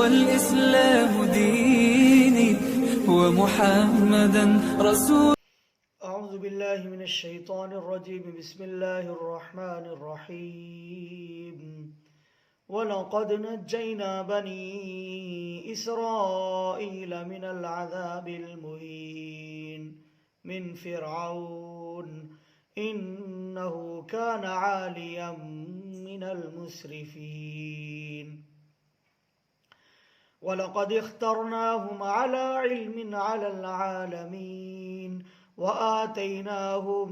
والإسلام ديني ومحمدا رسول. أعوذ بالله من الشيطان الرجيم. بسم الله الرحمن الرحيم. وَلَقَدْ نَجَّيْنَا بَنِي إِسْرَائِيلَ مِنَ الْعَذَابِ الْمُهِينِ مِنْ فِرْعَوْنَ إِنَّهُ كَانَ عَالِيًا مِنَ الْمُسْرِفِينَ. وَلَقَدِ اخْتَرْنَاهُمْ عَلَى عِلْمٍ عَلَى الْعَالَمِينَ وَآتَيْنَاهُمْ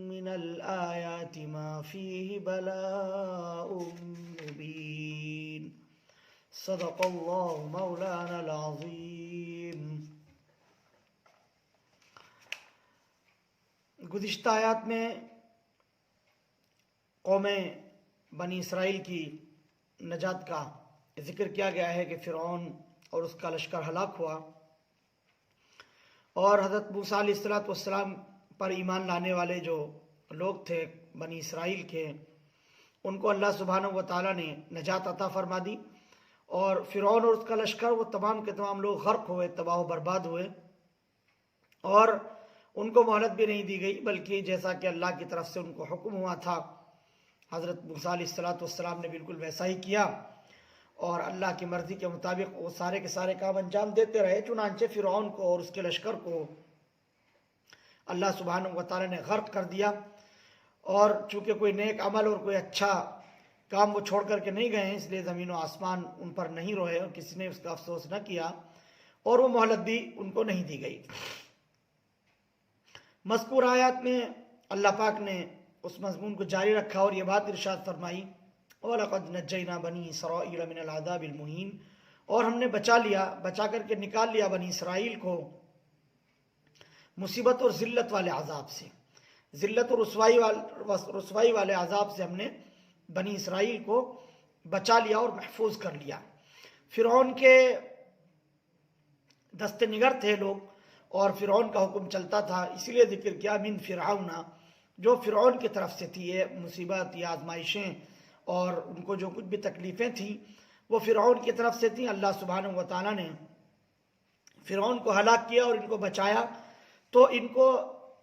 مِنَ الْآيَاتِ مَا فِيهِ بَلَاءٌ مُبِينٌ. صدق اللہ مولانا العظیم. گزشتہ آیات میں قوم بنی اسرائیل کی نجات کا ذکر کیا گیا ہے کہ فرعون اور اس کا لشکر ہلاک ہوا، اور حضرت موسیٰ علیہ السلام پر ایمان لانے والے جو لوگ تھے بنی اسرائیل کے، ان کو اللہ سبحانہ و تعالیٰ نے نجات عطا فرما دی، اور فرعون اور اس کا لشکر وہ تمام کے تمام لوگ غرق ہوئے، تباہ و برباد ہوئے، اور ان کو مہلت بھی نہیں دی گئی، بلکہ جیسا کہ اللہ کی طرف سے ان کو حکم ہوا تھا حضرت موسیٰ علیہ السلام نے بالکل ویسا ہی کیا، اور اللہ کی مرضی کے مطابق وہ سارے کے سارے کام انجام دیتے رہے. چنانچہ فرعون کو اور اس کے لشکر کو اللہ سبحانہ و تعالیٰ نے غرق کر دیا، اور چونکہ کوئی نیک عمل اور کوئی اچھا کام وہ چھوڑ کر کے نہیں گئے ہیں، اس لیے زمین و آسمان ان پر نہیں روئے اور کسی نے اس کا افسوس نہ کیا، اور وہ مہلت بھی ان کو نہیں دی گئی. مذکور آیات میں اللہ پاک نے اس مضمون کو جاری رکھا اور یہ بات ارشاد فرمائی، وَلَقَدْ نَجَّيْنَا بَنِي إِسْرَائِيلَ مِنَ الْعَذَابِ الْمُهِينِ، اور ہم نے بچا کر کے نکال لیا بنی اسرائیل کو مصیبت اور ذلت والے عذاب سے، ذلت اور رسوائی والے عذاب سے ہم نے بنی اسرائیل کو بچا لیا اور محفوظ کر لیا. فرعون کے دست نگر تھے لوگ، اور فرعون کا حکم چلتا تھا، اسی لیے ذکر کیا من فرعون، جو فرعون کی طرف سے تھی یہ مصیبت یا آزمائشیں اور ان کو جو کچھ بھی تکلیفیں تھیں وہ فرعون کی طرف سے تھیں. اللہ سبحانہ و تعالیٰ نے فرعون کو ہلاک کیا اور ان کو بچایا، تو ان کو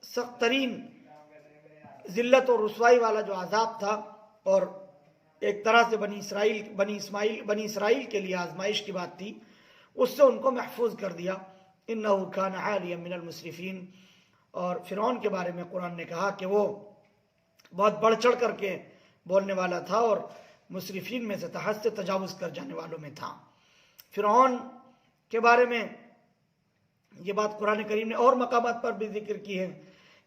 سخت ترین ذلت اور رسوائی والا جو عذاب تھا، اور ایک طرح سے بنی اسرائیل کے لیے آزمائش کی بات تھی، اس سے ان کو محفوظ کر دیا. انہ کان عالیا من المسرفین. اور فرعون کے بارے میں قرآن نے کہا کہ وہ بہت بڑھ چڑھ کر کے بولنے والا تھا اور مسرفین میں سے حد سے تجاوز کر جانے والوں میں تھا. فرعون کے بارے میں یہ بات قرآن کریم نے اور مقامات پر بھی ذکر کی ہے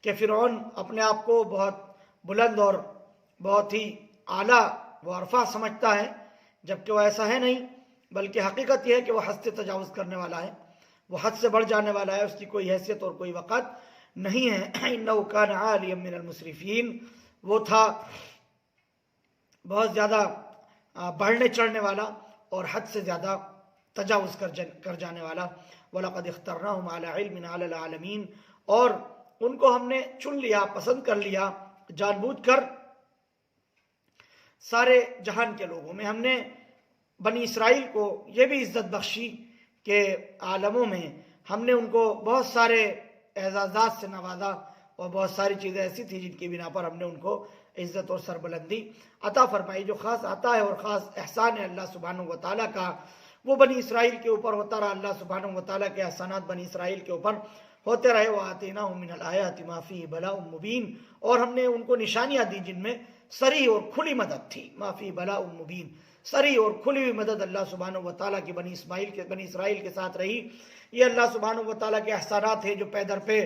کہ فرعون اپنے آپ کو بہت بلند اور بہت ہی اعلیٰ و عرفہ سمجھتا ہے، جبکہ وہ ایسا ہے نہیں، بلکہ حقیقت یہ ہے کہ وہ حد سے تجاوز کرنے والا ہے، وہ حد سے بڑھ جانے والا ہے، اس کی کوئی حیثیت اور کوئی وقت نہیں ہے. انہ کان عالیا من المسرفین، وہ تھا بہت زیادہ بڑھنے چڑھنے والا اور حد سے زیادہ تجاوز کر جانے والا. وَلَقَدْ اخْتَرْنَاهُمْ عَلَى عِلْمٍ عَلَى الْعَالَمِينَ، اور ان کو ہم نے چن لیا، پسند کر لیا جان بوجھ کر سارے جہان کے لوگوں میں. ہم نے بنی اسرائیل کو یہ بھی عزت بخشی کہ عالموں میں ہم نے ان کو بہت سارے اعزازات سے نوازا، اور بہت ساری چیزیں ایسی تھیں جن کی بنا پر ہم نے ان کو عزت اور سربلندی عطا فرمائی. جو خاص عطا ہے اور خاص احسان ہے اللہ سبحانہ و تعالیٰ کا، وہ بنی اسرائیل کے اوپر ہوتا رہا. اللہ سبحانہ و تعالیٰ کے احسانات بنی اسرائیل کے اوپر ہوتے رہے. وَآتَيْنَاهُم مِّنَ الْآيَاتِ مَا فِيهِ بَلَاءٌ مُّبِينٌ، اور ہم نے ان کو نشانیاں دی جن میں صریح اور کھلی مدد تھی. مَا فِيهِ بَلَاءٌ مُّبِينٌ، صریح اور کھلی ہوئی مدد اللہ سبحانہ و تعالیٰ کی بنی اسرائیل کے ساتھ رہی. یہ اللہ سبحانہ و تعالیٰ کے احسانات ہیں جو پے در پہ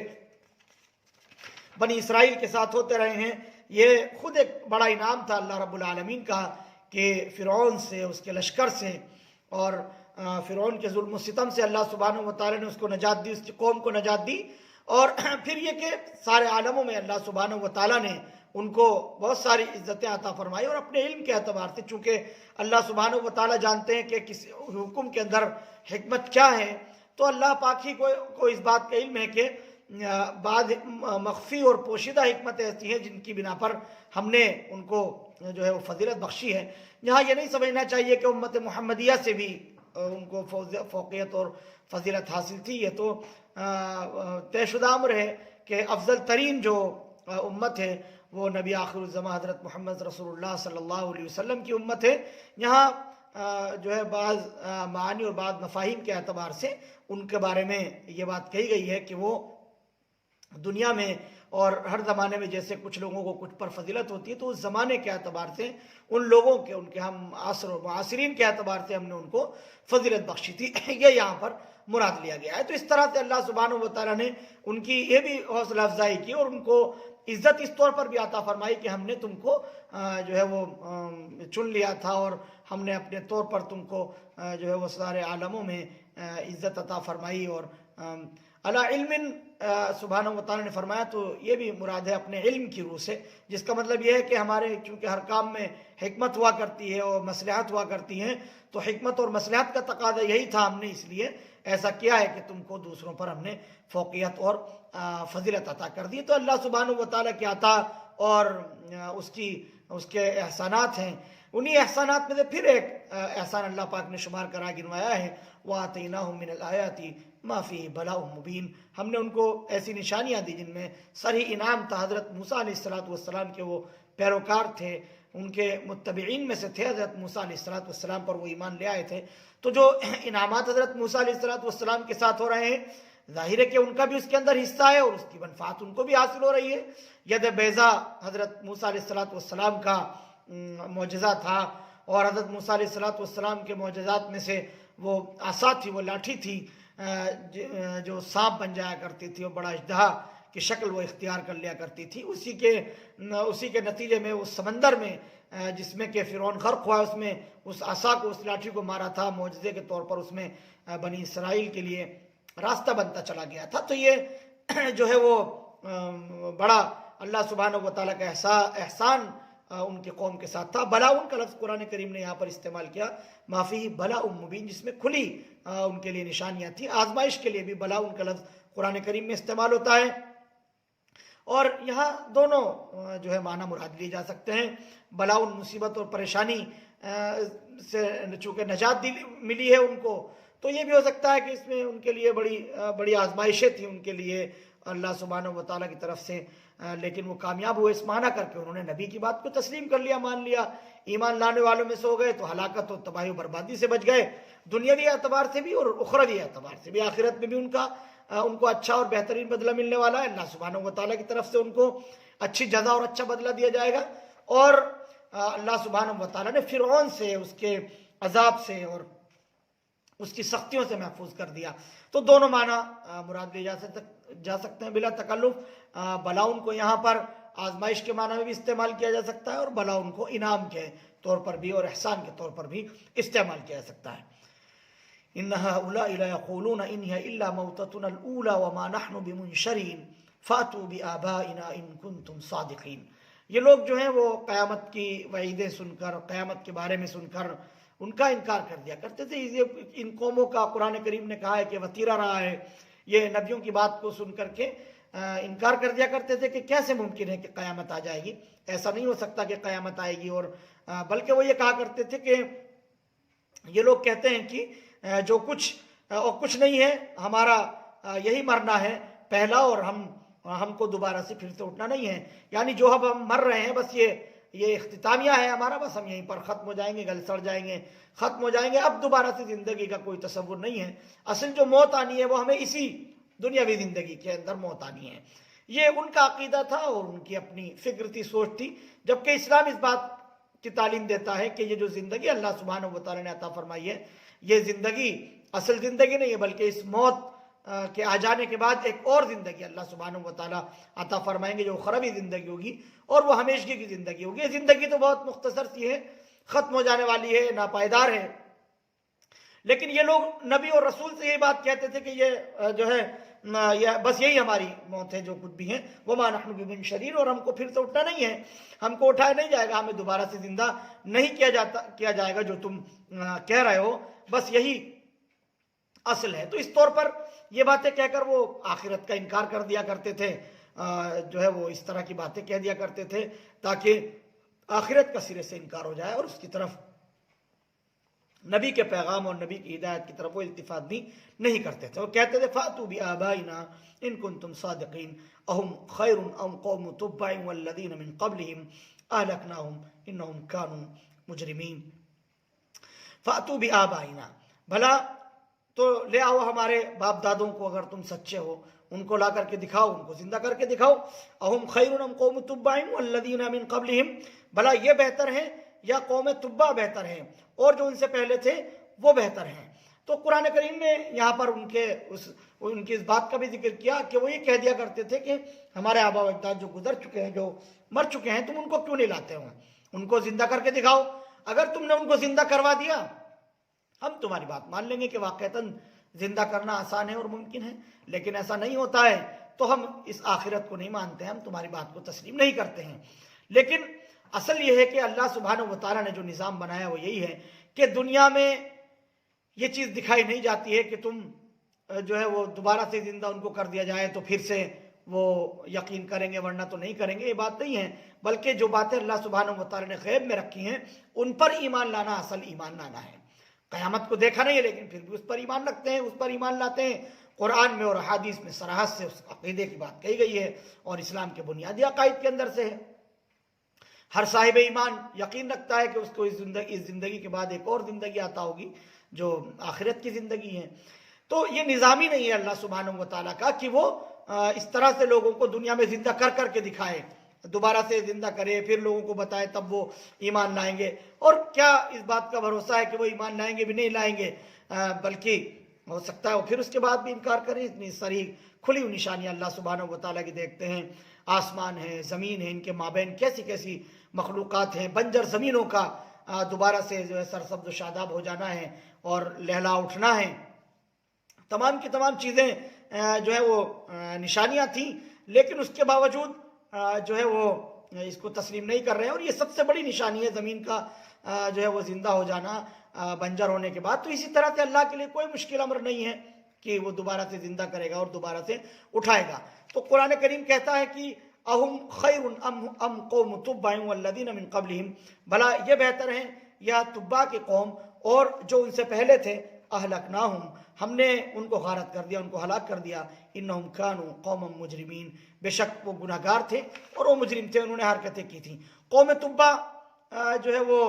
بنی اسرائیل کے ساتھ ہوتے رہے ہیں. یہ خود ایک بڑا انعام تھا اللہ رب العالمین کا کہ فرعون سے، اس کے لشکر سے اور فرعون کے ظلم و ستم سے اللہ سبحانہ و تعالیٰ نے اس کو نجات دی، اس کی قوم کو نجات دی. اور پھر یہ کہ سارے عالموں میں اللہ سبحانہ و تعالیٰ نے ان کو بہت ساری عزتیں عطا فرمائی، اور اپنے علم کے اعتبار سے، چونکہ اللہ سبحانہ و تعالیٰ جانتے ہیں کہ کس حکم کے اندر حکمت کیا ہے، تو اللہ پاک ہی کو اس بات کا علم ہے کہ بعض مخفی اور پوشیدہ حکمتیں ایسی ہیں جن کی بنا پر ہم نے ان کو جو ہے وہ فضیلت بخشی ہے. یہاں یہ نہیں سمجھنا چاہیے کہ امت محمدیہ سے بھی ان کو فوقیت اور فضیلت حاصل تھی. یہ تو طے شدہ امر ہے کہ افضل ترین جو امت ہے وہ نبی آخر الزمان حضرت محمد رسول اللہ صلی اللہ علیہ وسلم کی امت ہے. یہاں جو ہے بعض معانی اور بعض مفاہیم کے اعتبار سے ان کے بارے میں یہ بات کہی گئی ہے کہ وہ دنیا میں اور ہر زمانے میں جیسے کچھ لوگوں کو کچھ پر فضیلت ہوتی ہے تو اس زمانے کے اعتبار سے ان لوگوں کے ان کے ہم عصر و معاصرین کے اعتبار سے ہم نے ان کو فضیلت بخشی تھی. یہ یہاں پر مراد لیا گیا ہے. تو اس طرح سے اللہ سبحانہ و تعالیٰ نے ان کی یہ بھی حوصلہ افزائی کی اور ان کو عزت اس طور پر بھی عطا فرمائی کہ ہم نے تم کو جو ہے وہ چن لیا تھا اور ہم نے اپنے طور پر تم کو جو ہے وہ سارے عالموں میں عزت عطا فرمائی. اور علی علم سبحانہ و تعالیٰ نے فرمایا تو یہ بھی مراد ہے اپنے علم کی روح سے, جس کا مطلب یہ ہے کہ ہمارے چونکہ ہر کام میں حکمت ہوا کرتی ہے اور مصلحت ہوا کرتی ہیں, تو حکمت اور مصلحت کا تقاضا یہی تھا, ہم نے اس لیے ایسا کیا ہے کہ تم کو دوسروں پر ہم نے فوقیت اور فضیلت عطا کر دی. تو اللہ سبحانہ و تعالیٰ کی عطا اور اس کے احسانات ہیں. انہی احسانات میں سے پھر ایک احسان اللہ پاک نے شمار کرا گنوایا ہے, وَآتَيْنَاهُم مِّنَ الْآيَاتِ مَا فِيهِ بَلَاءٌ مُبِينٌ. ہم نے ان کو ایسی نشانیاں دی جن میں سری انعام تھا. حضرت موسیٰ علیہ السلام کے وہ پیروکار تھے, ان کے متبعین میں سے تھے, حضرت موسیٰ علیہ السلام پر وہ ایمان لے آئے تھے. تو جو انعامات حضرت موسیٰ علیہ السلام کے ساتھ ہو رہے ہیں, ظاہر ہے کہ ان کا بھی اس کے اندر حصہ ہے اور اس کی منفعت ان کو بھی حاصل ہو رہی ہے. ید بیضا حضرت موسیٰ علیہ السلام کا معجزہ تھا, اور حضرت موسیٰ علیہ السلام کے معجزات میں سے وہ عصا تھی, وہ لاٹھی تھی جو سانپ بن جایا کرتی تھی اور بڑا اژدہا کی شکل وہ اختیار کر لیا کرتی تھی. اسی کے نتیجے میں اس سمندر میں جس میں کہ فرعون غرق ہوا, اس میں اس عصا کو, اس لاٹھی کو مارا تھا معجزے کے طور پر, اس میں بنی اسرائیل کے لیے راستہ بنتا چلا گیا تھا. تو یہ جو ہے وہ بڑا اللہ سبحانہ و تعالیٰ کا احسان ان کے قوم کے ساتھ تھا. بلاؤن کا لفظ قرآن کریم نے یہاں پر استعمال کیا, معافی بلاء مبین, جس میں کھلی ان کے لیے نشانیاں تھیں. آزمائش کے لیے بھی بلاؤن کا لفظ قرآن کریم میں استعمال ہوتا ہے, اور یہاں دونوں جو ہے معنی مراد لیے جا سکتے ہیں. بلاؤن مصیبت اور پریشانی سے چونکہ نجات ملی ہے ان کو, تو یہ بھی ہو سکتا ہے کہ اس میں ان کے لیے بڑی آزمائشیں تھیں ان کے لیے اللہ سبحانہ و تعالیٰ کی طرف سے, لیکن وہ کامیاب ہوئے اس معنی کر کے انہوں نے نبی کی بات کو تسلیم کر لیا, مان لیا, ایمان لانے والوں میں سے ہو گئے تو ہلاکت اور تباہی و بربادی سے بچ گئے, دنیاوی اعتبار سے بھی اور اخروی اعتبار سے بھی. آخرت میں بھی ان کو اچھا اور بہترین بدلہ ملنے والا ہے. اللہ سبحانہ و تعالیٰ کی طرف سے ان کو اچھی جزا اور اچھا بدلہ دیا جائے گا. اور اللہ سبحانہ و تعالیٰ نے فرعون سے, اس کے عذاب سے اور اس کی سختیوں سے محفوظ کر دیا. تو دونوں معنی مراد لیے جا سکتے ہیں بلا تکلف. بلاؤن کو یہاں پر آزمائش کے معنی میں بھی استعمال کیا جا سکتا ہے, اور بلاؤن کو انعام کے طور پر بھی اور احسان کے طور پر بھی استعمال کیا جا سکتا ہے. إِنَّ هَؤُلَاءِ لَيَقُولُونَ إِنْ هِيَ إِلَّا مَوْتَتُنَا الْأُولَى وَمَا نَحْنُ بِمُنشَرِينَ فَأْتُوا بِآبَائِنَا إِن كُنتُمْ صَادِقِينَ. یہ لوگ جو ہیں وہ قیامت کی وعیدیں سن کر, قیامت کے بارے میں سن کر ان کا انکار کر دیا کرتے تھے. ان قوموں کا قرآن کریم نے کہا ہے کہ وطیرہ رہا ہے, یہ نبیوں کی بات کو سن کر کے انکار کر دیا کرتے تھے کہ کیسے ممکن ہے کہ قیامت آ جائے گی, ایسا نہیں ہو سکتا کہ قیامت آئے گی. اور بلکہ وہ یہ کہا کرتے تھے کہ یہ لوگ کہتے ہیں کہ جو کچھ نہیں ہے, ہمارا یہی مرنا ہے پہلا, اور ہم کو دوبارہ سے پھر سے اٹھنا نہیں ہے. یعنی جو اب ہم مر رہے ہیں بس یہ اختتامیہ ہے ہمارا, بس ہم یہیں پر ختم ہو جائیں گے, گل سڑ جائیں گے, ختم ہو جائیں گے, اب دوبارہ سے زندگی کا کوئی تصور نہیں ہے. اصل جو موت آنی ہے وہ ہمیں اسی دنیاوی زندگی کے اندر موت آنی ہے. یہ ان کا عقیدہ تھا اور ان کی اپنی فکرتی سوچ تھی. جبکہ اسلام اس بات کی تعلیم دیتا ہے کہ یہ جو زندگی اللہ سبحانہ و تعالیٰ نے عطا فرمائی ہے, یہ زندگی اصل زندگی نہیں ہے, بلکہ اس موت کے آ جانے کے بعد ایک اور زندگی اللہ سبحانہ و تعالیٰ عطا فرمائیں گے, جو اخروی زندگی ہوگی اور وہ ہمیشگی کی زندگی ہوگی. یہ زندگی تو بہت مختصر سی ہے, ختم ہو جانے والی ہے, ناپائیدار ہے. لیکن یہ لوگ نبی اور رسول سے یہی بات کہتے تھے کہ یہ جو ہے بس یہی ہماری موت ہے, جو کچھ بھی ہیں, وَمَا نَحْنُ بِمُنشَرِينَ, اور ہم کو پھر سے اٹھنا نہیں ہے, ہم کو اٹھایا نہیں جائے گا, ہمیں دوبارہ سے زندہ نہیں کیا جائے گا جو تم کہہ رہے ہو, بس یہی اصل ہے. تو اس طور پر یہ باتیں کہہ کر وہ آخرت کا انکار کر دیا کرتے تھے, جو ہے وہ اس طرح کی باتیں کہہ دیا کرتے تھے تاکہ آخرت کا سرے سے انکار ہو جائے اور اس کی طرف نبی کے پیغام اور نبی کی ہدایت کی طرف وہ التفات بھی نہیں کرتے تھے. وہ کہتے تھے فَأْتُوا بِآبَائِنَا إِن كُنتُمْ صَادِقِينَ أَهُمْ خَيْرٌ أَمْ قَوْمُ تُبَّعٍ وَالَّذِينَ مِن قَبْلِهِمْ أَهْلَكْنَاهُمْ إِنَّهُمْ كَانُوا مُجْرِمِينَ. فَأْتُوا بِآبَائِنَا، بھلا تو لے آؤ ہمارے باپ دادوں کو، اگر تم سچے ہو ان کو لا کر کے دکھاؤ، ان کو زندہ کر کے دکھاؤ. اہم خیر ام قوم تبع والذین من قبلہم، بھلا یہ بہتر ہیں یا قوم تبع بہتر ہیں اور جو ان سے پہلے تھے وہ بہتر ہیں. تو قرآن کریم نے یہاں پر ان کی اس بات کا بھی ذکر کیا کہ وہ یہ کہہ دیا کرتے تھے کہ ہمارے آبا و اجداد جو گزر چکے ہیں، جو مر چکے ہیں، تم ان کو کیوں نہیں لاتے ہو، ان کو زندہ کر کے دکھاؤ. اگر تم نے ان کو زندہ کروا دیا ہم تمہاری بات مان لیں گے کہ واقعتاً زندہ کرنا آسان ہے اور ممکن ہے، لیکن ایسا نہیں ہوتا ہے تو ہم اس آخرت کو نہیں مانتے ہیں، ہم تمہاری بات کو تسلیم نہیں کرتے ہیں. لیکن اصل یہ ہے کہ اللہ سبحانہ و تعالیٰ نے جو نظام بنایا وہ یہی ہے کہ دنیا میں یہ چیز دکھائی نہیں جاتی ہے کہ تم جو ہے وہ دوبارہ سے زندہ ان کو کر دیا جائے تو پھر سے وہ یقین کریں گے ورنہ تو نہیں کریں گے. یہ بات نہیں ہے، بلکہ جو باتیں اللہ سبحانہ و تعالیٰ نے غیب میں رکھی ہیں ان پر ایمان لانا اصل ایمان لانا ہے. قیامت کو دیکھا نہیں ہے لیکن پھر بھی اس پر ایمان رکھتے ہیں، اس پر ایمان لاتے ہیں. قرآن میں اور حدیث میں صراحت سے اس عقیدے کی بات کہی گئی ہے اور اسلام کے بنیادی عقائد کے اندر سے ہے. ہر صاحب ایمان یقین رکھتا ہے کہ اس کو اس زندگی کے بعد ایک اور زندگی آتا ہوگی جو آخرت کی زندگی ہے. تو یہ نظامی نہیں ہے اللہ سبحانہ و تعالیٰ کا کہ وہ اس طرح سے لوگوں کو دنیا میں زندہ کر کر کے دکھائے، دوبارہ سے زندہ کرے پھر لوگوں کو بتائے تب وہ ایمان لائیں گے. اور کیا اس بات کا بھروسہ ہے کہ وہ ایمان لائیں گے بھی نہیں لائیں گے، بلکہ ہو سکتا ہے وہ پھر اس کے بعد بھی انکار کریں. اتنی ساری کھلی ہوئی نشانیاں اللہ سبحانہ و تعالیٰ کی دیکھتے ہیں. آسمان ہے، زمین ہے، ان کے مابین کیسی کیسی مخلوقات ہیں. بنجر زمینوں کا دوبارہ سے جو ہے سرسبز و شاداب ہو جانا ہے اور لہلا اٹھنا ہے. تمام کی تمام چیزیں جو ہے وہ نشانیاں تھیں، لیکن اس کے باوجود جو ہے وہ اس کو تسلیم نہیں کر رہے ہیں. اور یہ سب سے بڑی نشانی ہے زمین کا جو ہے وہ زندہ ہو جانا بنجر ہونے کے بعد. تو اسی طرح سے اللہ کے لیے کوئی مشکل امر نہیں ہے کہ وہ دوبارہ سے زندہ کرے گا اور دوبارہ سے اٹھائے گا. تو قرآن کریم کہتا ہے کہ اہم خیر ام قوم تبع والذین من قبلہم، بھلا یہ بہتر ہیں یا تبع کی قوم اور جو ان سے پہلے تھے. اہلکناہم، ہم نے ان کو غارت کر دیا، ان کو ہلاک کر دیا. انہم کانوا قوما مجرمین، بے شک وہ گناہ گار تھے اور وہ مجرم تھے، انہوں نے حرکتیں کی تھیں. قوم تبع جو ہے وہ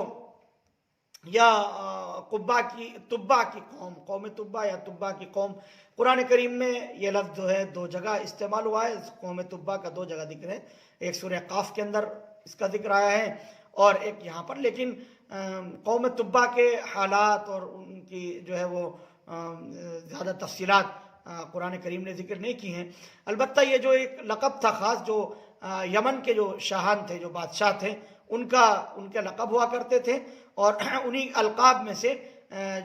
یا تبع کی قوم، قوم تبع یا تبع کی قوم، قرآن کریم میں یہ لفظ جو ہے دو جگہ استعمال ہوا ہے. قوم تبع کا 2 جگہ ذکر ہے، ایک سورہ قاف کے اندر اس کا ذکر آیا ہے اور ایک یہاں پر. لیکن قوم تبع کے حالات اور ان کی جو ہے وہ زیادہ تفصیلات قرآن کریم نے ذکر نہیں کی ہیں. البتہ یہ جو ایک لقب تھا خاص جو یمن کے جو شاہان تھے، جو بادشاہ تھے، ان کے لقب ہوا کرتے تھے اور انہی القاب میں سے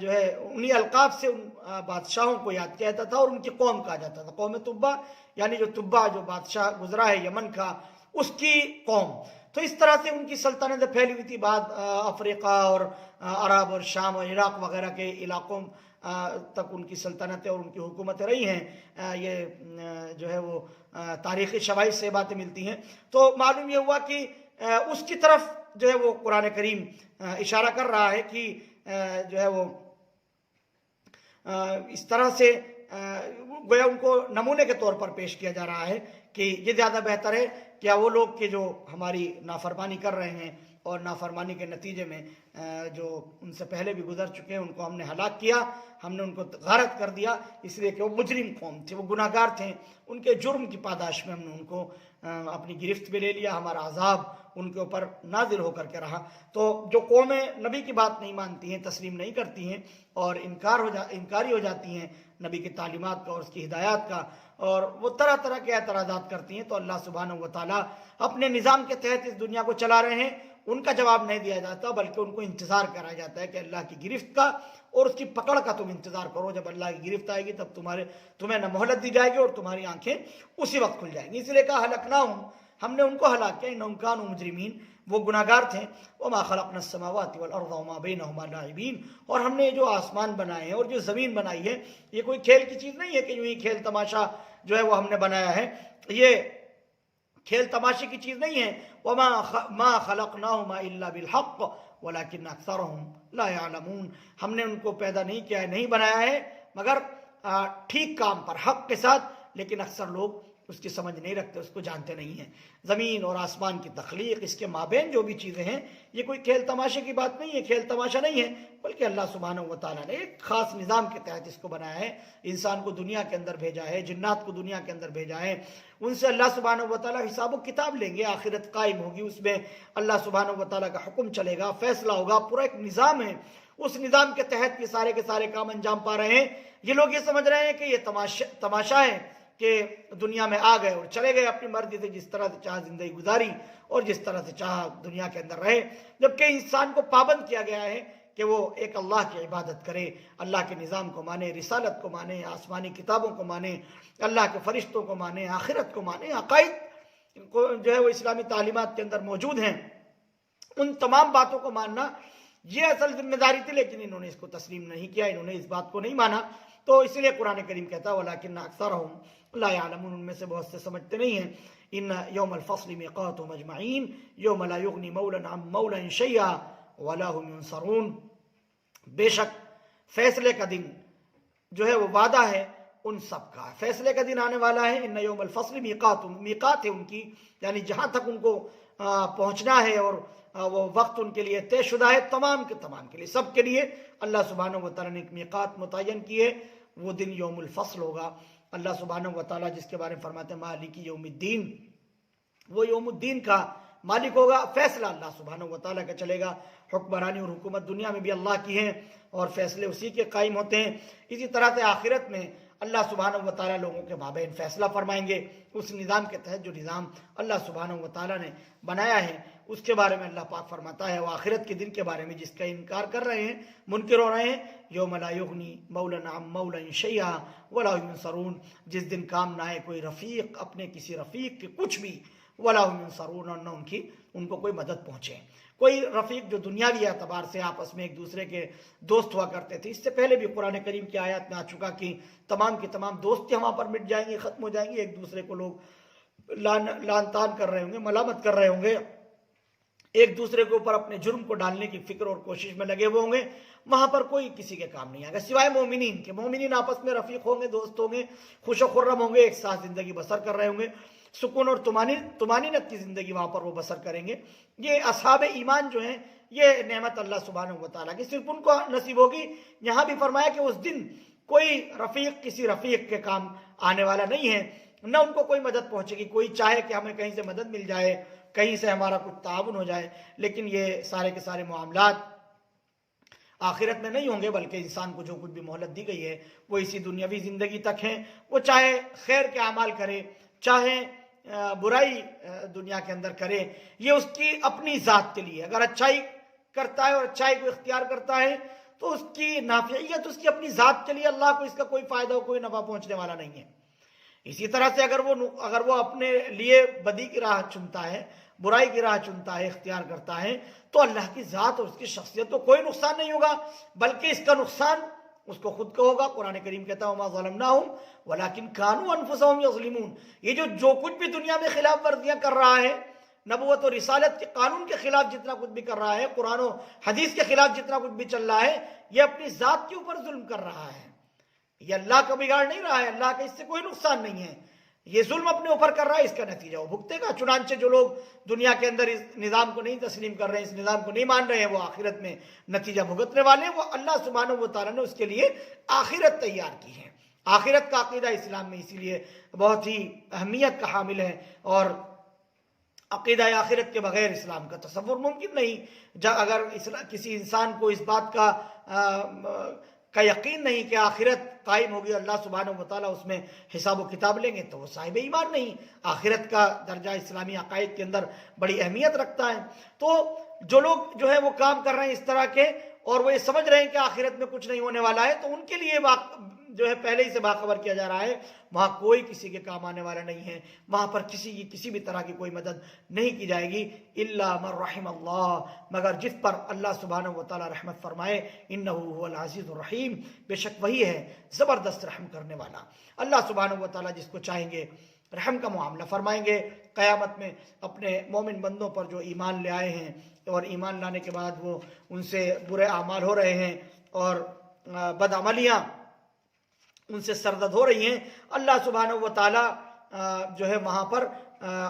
جو ہے انہی القاب سے ان بادشاہوں کو یاد کیا جاتا تھا اور ان کی قوم کہا جاتا تھا. قوم تبع یعنی جو تبع جو بادشاہ گزرا ہے یمن کا، اس کی قوم. تو اس طرح سے ان کی سلطنت پھیلی ہوئی تھی. بعد افریقہ اور عرب اور شام اور عراق وغیرہ کے علاقوں تک ان کی سلطنتیں اور ان کی حکومتیں رہی ہیں. یہ جو ہے وہ تاریخی شواہد سے باتیں ملتی ہیں. تو معلوم یہ ہوا کہ اس کی طرف جو ہے وہ قرآن کریم اشارہ کر رہا ہے کہ جو ہے وہ اس طرح سے گویا ان کو نمونے کے طور پر پیش کیا جا رہا ہے کہ یہ زیادہ بہتر ہے کیا وہ لوگ کہ جو ہماری نافرمانی کر رہے ہیں اور نافرمانی کے نتیجے میں جو ان سے پہلے بھی گزر چکے ہیں ان کو ہم نے ہلاک کیا، ہم نے ان کو غارت کر دیا اس لیے کہ وہ مجرم قوم تھے، وہ گناہ گار تھے. ان کے جرم کی پاداش میں ہم نے ان کو اپنی گرفت میں لے لیا، ہمارا عذاب ان کے اوپر نازل ہو کر کے رہا. تو جو قومیں نبی کی بات نہیں مانتی ہیں، تسلیم نہیں کرتی ہیں اور انکاری ہو جاتی ہیں نبی کی تعلیمات کا اور اس کی ہدایات کا، اور وہ طرح طرح کے اعتراضات کرتی ہیں، تو اللہ سبحانہ و تعالیٰ اپنے نظام کے تحت اس دنیا کو چلا رہے ہیں. ان کا جواب نہیں دیا جاتا بلکہ ان کو انتظار کرایا جاتا ہے کہ اللہ کی گرفت کا اور اس کی پکڑ کا تم انتظار کرو. جب اللہ کی گرفت آئے گی تب تمہیں نہ مہلت دی جائے گی اور تمہاری آنکھیں اسی وقت کھل جائیں گی. اس لیے کہا ہلکناہم، ہم نے ان کو ہلاک کیا. انہم کانوا مجرمین، وہ گناہ گار تھے. وما خلقنا السماوات والارض وما بینہما لاعبین، اور ہم نے جو آسمان بنائے ہیں اور جو زمین بنائی ہے یہ کوئی کھیل کی چیز نہیں ہے کہ یوں ہی کھیل تماشا جو ہے وہ ہم نے بنایا ہے. یہ کھیل تماشے کی چیز نہیں ہے. وما خلقناہما الا بالحق، ولکن اکثرہم لا یعلمون، ہم نے ان کو پیدا نہیں کیا ہے، نہیں بنایا ہے مگر ٹھیک کام پر، حق کے ساتھ، لیکن اکثر لوگ اس کی سمجھ نہیں رکھتے، اس کو جانتے نہیں ہیں۔ زمین اور آسمان کی تخلیق، اس کے مابین جو بھی چیزیں ہیں، یہ کوئی کھیل تماشے کی بات نہیں ہے، کھیل تماشا نہیں ہے، بلکہ اللہ سبحانہ و تعالیٰ نے ایک خاص نظام کے تحت اس کو بنایا ہے، انسان کو دنیا کے اندر بھیجا ہے، جنات کو دنیا کے اندر بھیجا ہے، ان سے اللہ سبحانہ و تعالیٰ حساب و کتاب لیں گے، آخرت قائم ہوگی، اس میں اللہ سبحانہ و تعالیٰ کا حکم چلے گا، فیصلہ ہوگا، پورا ایک نظام ہے، اس نظام کے تحت یہ سارے کے سارے کام انجام پا رہے ہیں۔ یہ لوگ یہ سمجھ رہے ہیں کہ یہ تماشا ہے، کہ دنیا میں آ گئے اور چلے گئے، اپنی مرضی سے جس طرح سے چاہا زندگی گزاری اور جس طرح سے چاہا دنیا کے اندر رہے، جبکہ انسان کو پابند کیا گیا ہے کہ وہ ایک اللہ کی عبادت کرے، اللہ کے نظام کو مانے، رسالت کو مانے، آسمانی کتابوں کو مانے، اللہ کے فرشتوں کو مانے، آخرت کو مانے، عقائد کو جو ہے وہ اسلامی تعلیمات کے اندر موجود ہیں، ان تمام باتوں کو ماننا یہ اصل ذمہ داری تھی، لیکن انہوں نے اس کو تسلیم نہیں کیا، انہوں نے اس بات کو نہیں مانا، تو اس لیے قرآن کریم کہتا ہے وَلَٰكِنَّ أَكْثَرَهُمْ لا يعلمون، ان میں سے بہت سے سمجھتے نہیں ہیں۔ ان یوم الفصل میقاتهم اجمعین یوم لا یغنی مولا عن مولا شیئا ولا هم ينصرون، بے شک فیصلے کا دن جو ہے وہ وعدہ ہے ان سب کا، فیصلے کا دن آنے والا ہے۔ ان یوم الفصل میقات ہے ان کی، یعنی جہاں تک ان کو پہنچنا ہے اور وہ وقت ان کے لیے طے شدہ ہے، تمام کے تمام کے لیے، سب کے لیے اللہ سبحانہ و تعالیٰ نے ایک میقات متعین کی ہے، وہ دن یوم الفصل ہوگا۔ اللہ سبحانہ و تعالیٰ جس کے بارے میں فرماتے ہیں مالک یوم الدین، وہ یوم الدین کا مالک ہوگا، فیصلہ اللہ سبحانہ و تعالیٰ کا چلے گا، حکمرانی اور حکومت دنیا میں بھی اللہ کی ہے اور فیصلے اسی کے قائم ہوتے ہیں۔ اسی طرح سے آخرت میں اللہ سبحانہ و تعالیٰ لوگوں کے مابین فیصلہ فرمائیں گے، اس نظام کے تحت جو نظام اللہ سبحانہ و تعالیٰ نے بنایا ہے اس کے بارے میں اللہ پاک فرماتا ہے، وہ آخرت کے دن کے بارے میں جس کا انکار کر رہے ہیں، منکر ہو رہے ہیں، یوم لا یغنی مولا عن مولا شیئا ولا هم ينصرون، جس دن کام نہ آئے کوئی رفیق اپنے کسی رفیق کے کچھ بھی، ولا هم ينصرون، اور نہ ان کو کوئی مدد پہنچے۔ کوئی رفیق جو دنیاوی اعتبار سے آپس میں ایک دوسرے کے دوست ہوا کرتے تھے، اس سے پہلے بھی قرآن کریم کی آیات میں آ چکا کہ تمام کی تمام دوستیاں وہاں پر مٹ جائیں گی، ختم ہو جائیں گی، ایک دوسرے کو لوگ لان تان کر رہے ہوں گے، ملامت کر رہے ہوں گے، ایک دوسرے کے اوپر اپنے جرم کو ڈالنے کی فکر اور کوشش میں لگے ہوئے ہوں گے، وہاں پر کوئی کسی کے کام نہیں آئے گا سوائے مومنین کے۔ مومنین آپس میں رفیق ہوں گے، دوست ہوں گے، خوش و خرم ہوں گے، ایک ساتھ زندگی بسر کر رہے ہوں گے، سکون اور طمانینت کی زندگی وہاں پر وہ بسر کریں گے۔ یہ اصحاب ایمان جو ہیں، یہ نعمت اللہ سبحانہ و تعالیٰ کی صرف ان کو نصیب ہوگی۔ یہاں بھی فرمایا کہ اس دن کوئی رفیق کسی رفیق کے کام آنے والا نہیں ہے، نہ ان کو کوئی مدد پہنچے گی، کوئی چاہے کہ ہمیں کہیں سے مدد مل جائے، کہیں سے ہمارا کچھ تعاون ہو جائے، لیکن یہ سارے کے سارے معاملات آخرت میں نہیں ہوں گے، بلکہ انسان کو جو کچھ بھی مہلت دی گئی ہے وہ اسی دنیاوی زندگی تک ہے۔ وہ چاہے خیر کے اعمال کرے، چاہے برائی دنیا کے اندر کرے، یہ اس کی اپنی ذات کے لیے، اگر اچھائی کرتا ہے اور اچھائی کو اختیار کرتا ہے تو اس کی نافعیت اس کی اپنی ذات کے لیے، اللہ کو اس کا کوئی فائدہ و کوئی نفع پہنچنے والا نہیں ہے۔ اسی طرح سے اگر وہ اپنے لیے بدی کی راہ چنتا ہے، برائی کی راہ چنتا ہے، اختیار کرتا ہے، تو اللہ کی ذات اور اس کی شخصیت تو کوئی نقصان نہیں ہوگا، بلکہ اس کا نقصان اس کو خود کو ہوگا۔ قرآن کریم کہتا ہے وَمَا ظَلَمْنَاهُمْ وَلَٰكِنْ كَانُوا أَنفُسَهُمْ يَظْلِمُونَ، یہ جو کچھ بھی دنیا میں خلاف ورزیاں کر رہا ہے، نبوت اور رسالت کے قانون کے خلاف جتنا کچھ بھی کر رہا ہے، قرآن و حدیث کے خلاف جتنا کچھ بھی چل رہا ہے، یہ اپنی ذات کے اوپر ظلم کر رہا ہے، یہ اللہ کا بگاڑ نہیں رہا ہے، اللہ کا اس سے کوئی نقصان نہیں ہے، یہ ظلم اپنے اوپر کر رہا ہے، اس کا نتیجہ وہ بھگتے گا۔ چنانچہ جو لوگ دنیا کے اندر اس نظام کو نہیں تسلیم کر رہے ہیں، اس نظام کو نہیں مان رہے ہیں، وہ آخرت میں نتیجہ بھگتنے والے ہیں۔ وہ اللہ سبحانہ و تعالیٰ نے اس کے لیے آخرت تیار کی ہے۔ آخرت کا عقیدہ اسلام میں اسی لیے بہت ہی اہمیت کا حامل ہے، اور عقیدہ آخرت کے بغیر اسلام کا تصور ممکن نہیں۔ اگر کسی انسان کو اس بات کا یقین نہیں کہ آخرت قائم ہوگی، اللہ سبحانہ و تعالیٰ اس میں حساب و کتاب لیں گے، تو وہ صاحب ایمان نہیں۔ آخرت کا درجہ اسلامی عقائد کے اندر بڑی اہمیت رکھتا ہے۔ تو جو لوگ جو ہے وہ کام کر رہے ہیں اس طرح کے، اور وہ یہ سمجھ رہے ہیں کہ آخرت میں کچھ نہیں ہونے والا ہے، تو ان کے لیے جو ہے پہلے ہی سے باخبر کیا جا رہا ہے، وہاں کوئی کسی کے کام آنے والا نہیں ہے، وہاں پر کسی بھی طرح کی کوئی مدد نہیں کی جائے گی، الا من رحم اللہ، مگر جس پر اللہ سبحانہ و تعالی رحمت فرمائے، انہ هو العزیز الرحیم، بے شک وہی ہے زبردست رحم کرنے والا۔ اللہ سبحانہ و تعالی جس کو چاہیں گے رحم کا معاملہ فرمائیں گے۔ قیامت میں اپنے مومن بندوں پر جو ایمان لے آئے ہیں اور ایمان لانے کے بعد وہ ان سے برے اعمال ہو رہے ہیں اور بدعملیاں ان سے سرزد ہو رہی ہیں، اللہ سبحانہ و تعالیٰ جو ہے وہاں پر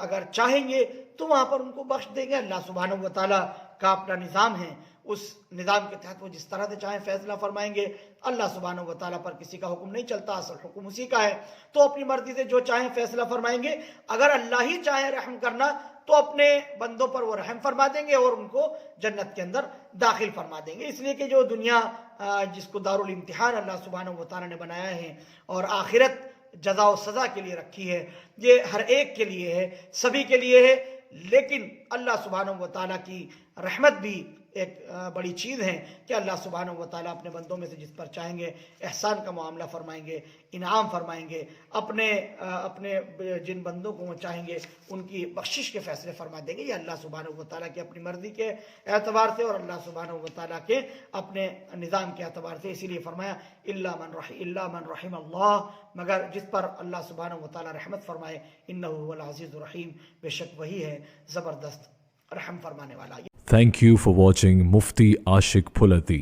اگر چاہیں گے تو وہاں پر ان کو بخش دیں گے۔ اللہ سبحانہ و تعالیٰ کا اپنا نظام ہے، اس نظام کے تحت وہ جس طرح سے چاہیں فیصلہ فرمائیں گے۔ اللہ سبحانہ و تعالیٰ پر کسی کا حکم نہیں چلتا، اصل حکم اسی کا ہے، تو اپنی مرضی سے جو چاہیں فیصلہ فرمائیں گے۔ اگر اللہ ہی چاہے رحم کرنا تو اپنے بندوں پر وہ رحم فرما دیں گے اور ان کو جنت کے اندر داخل فرما دیں گے، اس لیے کہ جو دنیا جس کو دارالامتحان اللہ سبحانہ و تعالیٰ نے بنایا ہے اور آخرت جزا و سزا کے لیے رکھی ہے، یہ ہر ایک کے لیے ہے، سبھی کے لیے ہے، لیکن اللہ سبحانہ و تعالیٰ کی رحمت بھی ایک بڑی چیز ہے کہ اللہ سبحانہ و تعالیٰ اپنے بندوں میں سے جس پر چاہیں گے احسان کا معاملہ فرمائیں گے، انعام فرمائیں گے، اپنے جن بندوں کو وہ چاہیں گے ان کی بخشش کے فیصلے فرما دیں گے۔ یہ اللہ سبحانہ و تعالیٰ کی اپنی مرضی کے اعتبار سے اور اللہ سبحانہ و تعالیٰ کے اپنے نظام کے اعتبار سے، اسی لیے فرمایا الا من رحم اللہ، مگر جس پر اللہ سبحانہ و تعالیٰ رحمت فرمائے، انہ هو العزیز الرحیم، بے شک وہی ہے زبردست رحم فرمانے والا۔ Thank you for watching Mufti Ashik Phulati.